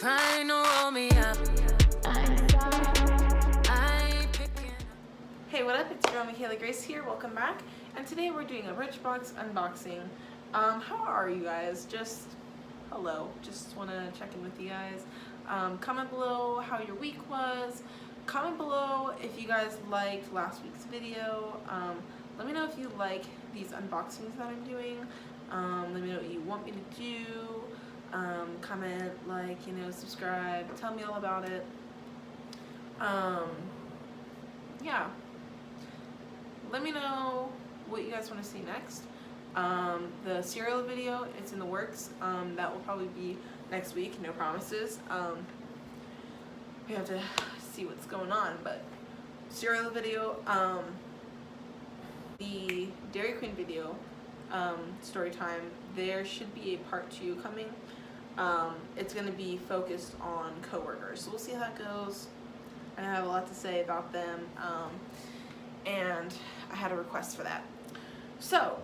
Trying to roll me up. Hey, what up? It's your girl McCayla Grace here. Welcome back. And today we're doing a Birchbox unboxing. How are you guys? Just hello. Just want to check in with you guys. Comment below how your week was. Comment below if you guys liked last week's video. Let me know if you like these unboxings that I'm doing. Let me know what you want me to do. Comment, like, subscribe. Tell me all about it. Yeah. Let me know what you guys want to see next. The cereal video, it's in the works. That will probably be next week, no promises. We have to see what's going on, but cereal video, the Dairy Queen video, story time, there should be a part 2 coming. It's going to be focused on coworkers, so we'll see how that goes. I have a lot to say about them, and I had a request for that. So,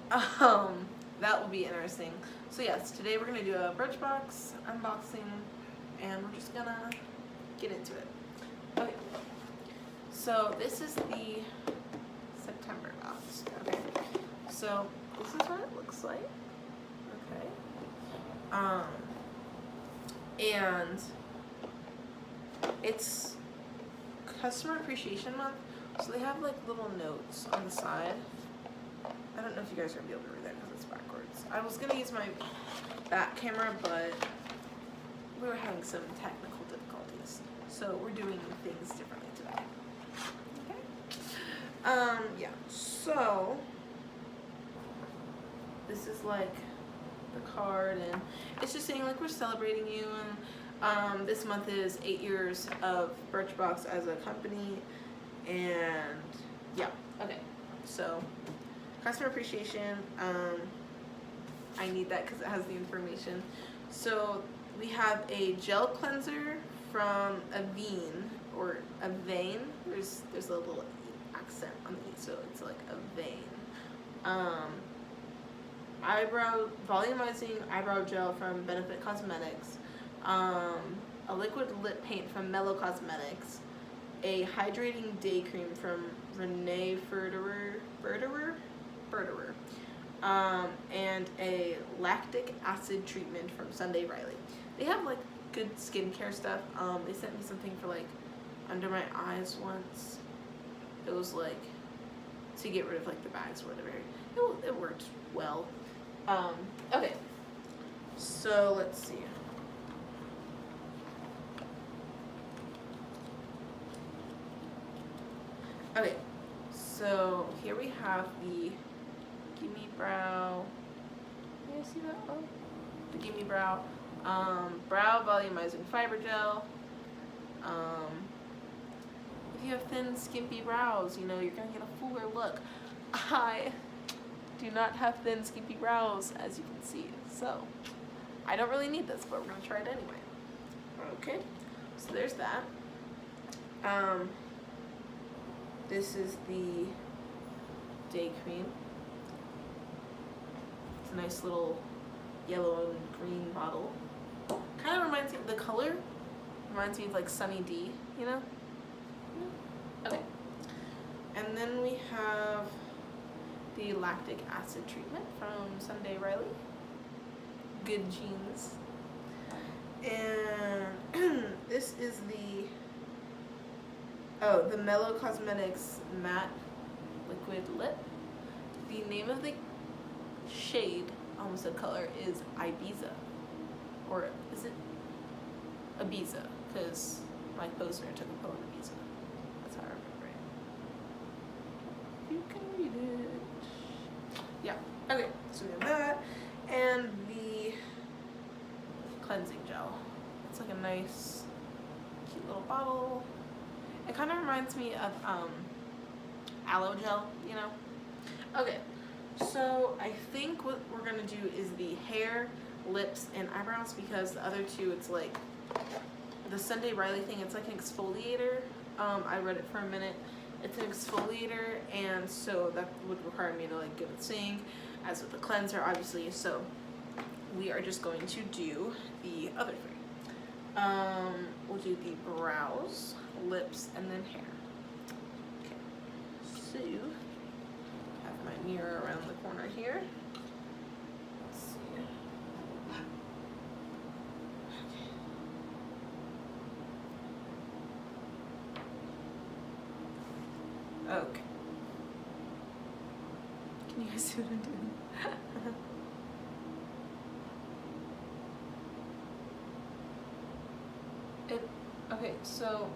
that will be interesting. So yes, today we're going to do a Birchbox unboxing, and we're just going to get into it. Okay, so this is the September box. Okay, so this is what it looks like. Okay, and it's Customer Appreciation Month, so they have like little notes on the side. I don't know if you guys are gonna be able to read that because it's backwards. I was gonna use my back camera, but we were having some technical difficulties, so we're doing things differently today. Okay. Yeah. So this is like the card, and it's just saying like we're celebrating you, and this month is 8 years of Birchbox as a company, and yeah. Okay. So customer appreciation. I need that because it has the information. So we have a gel cleanser from Avene, or Avene. There's a little accent on the E, so it's like Avene. Eyebrow volumizing eyebrow gel from Benefit Cosmetics. A liquid lip paint from Mellow Cosmetics. A hydrating day cream from Renee Verderer. And a lactic acid treatment from Sunday Riley. They have like good skincare stuff. They sent me something for like under my eyes once. It was like to get rid of like the bags or whatever. It worked well. Okay, so let's see. Okay, so here we have the Gimme Brow. Can you see that? Oh, the Gimme Brow. Brow volumizing fiber gel. If you have thin, skimpy brows, you're gonna get a fuller look. I do not have thin, skimpy brows, as you can see, so I don't really need this, but we're gonna try it anyway. Okay, so there's that. This is the day cream. It's a nice little yellow and green bottle. Kind of reminds me of the color. Reminds me of like Sunny D, Okay. And then we have the lactic acid treatment from Sunday Riley. Good jeans. And this is the Mellow Cosmetics matte liquid lip. The name of the shade, I almost said color, is Ibiza. Or is it Ibiza? Because Mike Posner took a poem in Ibiza. That's how I remember it. You can read it. Yeah, okay, so we have that. And the cleansing gel. It's like a nice, cute little bottle. It kind of reminds me of aloe gel, Okay, so I think what we're gonna do is the hair, lips, and eyebrows, because the other two, it's like the Sunday Riley thing, it's like an exfoliator. I read it for a minute. It's an exfoliator, and so that would require me to like give it sing, as with the cleanser, obviously. So we are just going to do the other three. We'll do the brows, lips, and then hair. Okay, so have my mirror around the corner here. Let's see. Okay. Can you guys see what I'm doing? Okay, so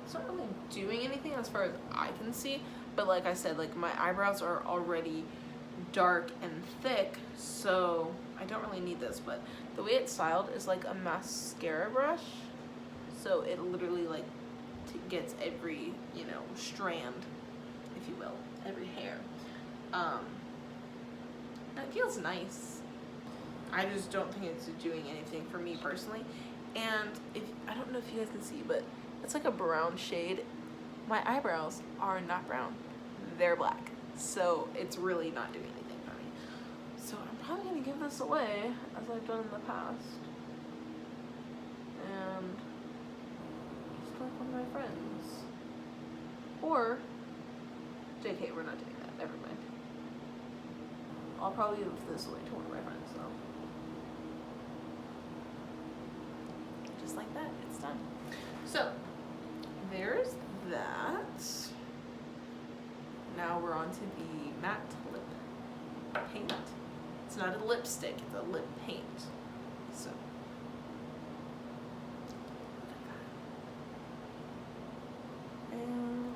it's not really doing anything as far as I can see, but like I said, like my eyebrows are already dark and thick, so I don't really need this, but the way it's styled is like a mascara brush, so it literally like gets every, you know, strand, if you will, every hair. And it feels nice. I just don't think it's doing anything for me personally. And if I don't know if you guys can see, but it's like a brown shade. My eyebrows are not brown, they're black, so it's really not doing anything for me. So I'm probably gonna give this away as I've done in the past, and just like one of my friends. Or JK, we're not doing that, never mind. I'll probably give this away to one of my friends though. Just like that, it's done. So there's that. Now we're on to the matte lip paint. It's not a lipstick, it's a lip paint. So and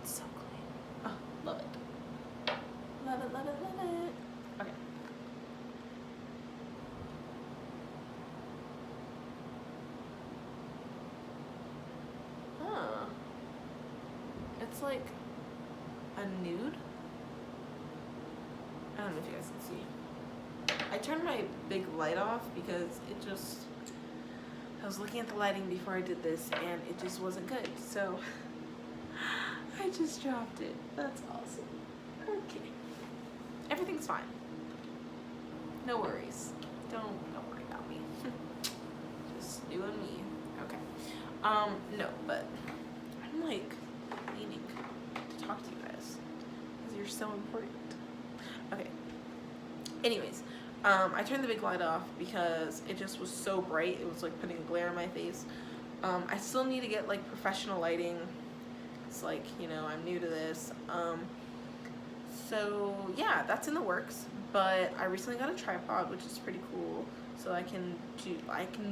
it's so clean. Oh, love it. Love it, love it, love it. Okay. It's like a nude. I don't know if you guys can see. I turned my big light off because it just, I was looking at the lighting before I did this and it just wasn't good. So I just dropped it. That's awesome. Okay. Everything's fine. No worries. Don't worry about me. Just doing me. Okay. No, but I'm like meaning to talk to you guys because you're so important. Okay. Anyways, I turned the big light off because it just was so bright. It was like putting a glare on my face. I still need to get like professional lighting. It's like, you know, I'm new to this. So yeah, that's in the works. But I recently got a tripod, which is pretty cool. So I can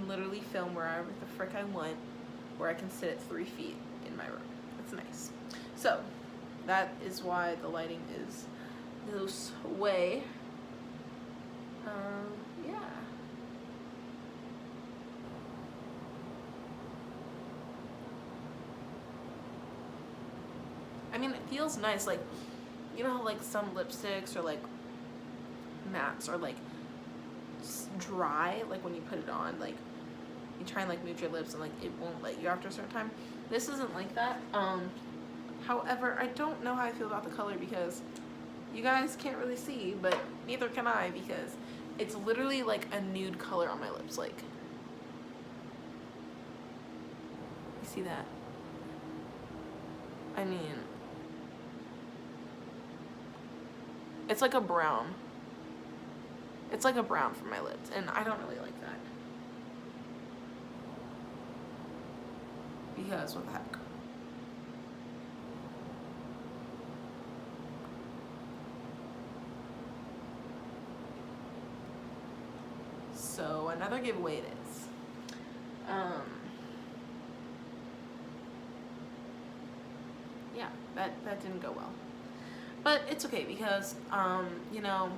literally film wherever the frick I want, where I can sit at 3 feet in my room. It's nice. So that is why the lighting is this way. Yeah. I mean, it feels nice. Like, you know how like some lipsticks or like mattes are like dry, like when you put it on, like you try and like move your lips and like it won't let you after a certain time. This isn't like that. However, I don't know how I feel about the color because you guys can't really see, but neither can I because it's literally like a nude color on my lips. Like, you see that? I mean, it's like a brown. It's like a brown for my lips, and I don't really like that. Because what the heck? So another giveaway it is. Yeah, that didn't go well. But it's okay because, you know,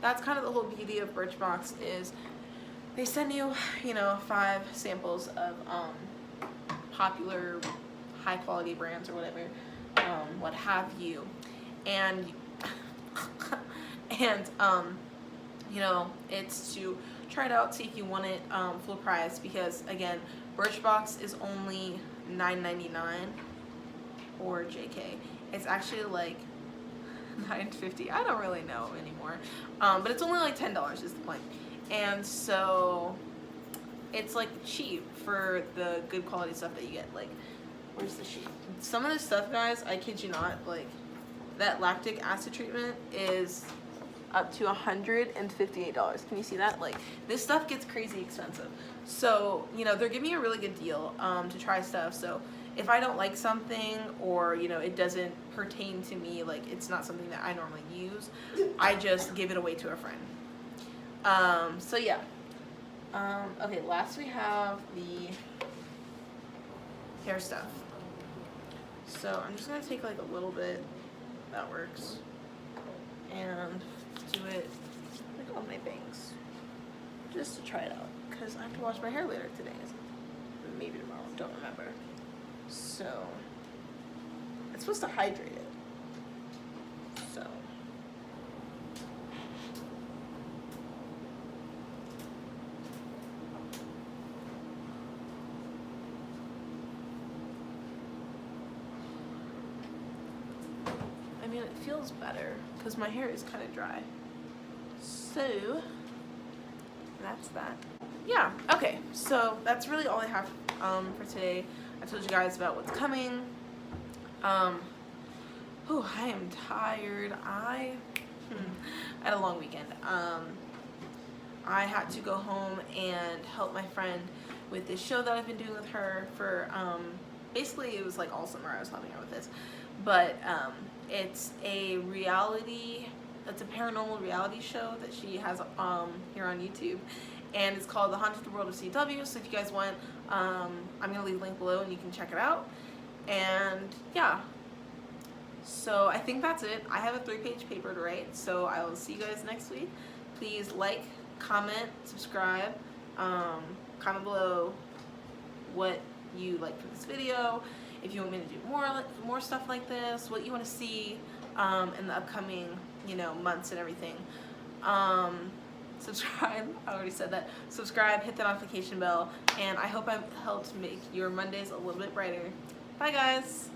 that's kind of the whole beauty of Birchbox is they send you, you know, 5 samples of popular high quality brands or whatever, what have you, and you know, it's to try it out, see if you want it full price, because again, Birchbox is only $9.99, or JK, it's actually like $9.50. I don't really know anymore, but it's only like $10 is the point. And so it's like cheap for the good quality stuff that you get. Like, where's the sheet? Some of this stuff, guys, I kid you not, like that lactic acid treatment is up to $158. Can you see that? Like, this stuff gets crazy expensive. So, you know, they're giving me a really good deal to try stuff. So if I don't like something, or, you know, it doesn't pertain to me, like it's not something that I normally use, I just give it away to a friend. So yeah. Okay, last we have the hair stuff. So I'm just gonna take like a little bit, that works, and do it like on my bangs, just to try it out, because I have to wash my hair later today, maybe tomorrow, don't remember. So it's supposed to hydrate it. So I mean, it feels better because my hair is kind of dry. So that's that. Yeah, okay, so that's really all I have for today. I told you guys about what's coming. I am tired. I had a long weekend. I had to go home and help my friend with this show that I've been doing with her for basically it was like all summer I was helping her with this, but it's a paranormal reality show that she has here on YouTube, and it's called The Haunted World of CW. So if you guys want, I'm gonna leave a link below and you can check it out. And yeah, so I think that's it. I have a 3-page paper to write, so I will see you guys next week. Please like, comment, subscribe, comment below what you like for this video, if you want me to do more stuff like this, what you want to see in the upcoming, you know, months and everything. Subscribe, I already said that. Subscribe, hit the notification bell, and I hope I've helped make your Mondays a little bit brighter. Bye guys!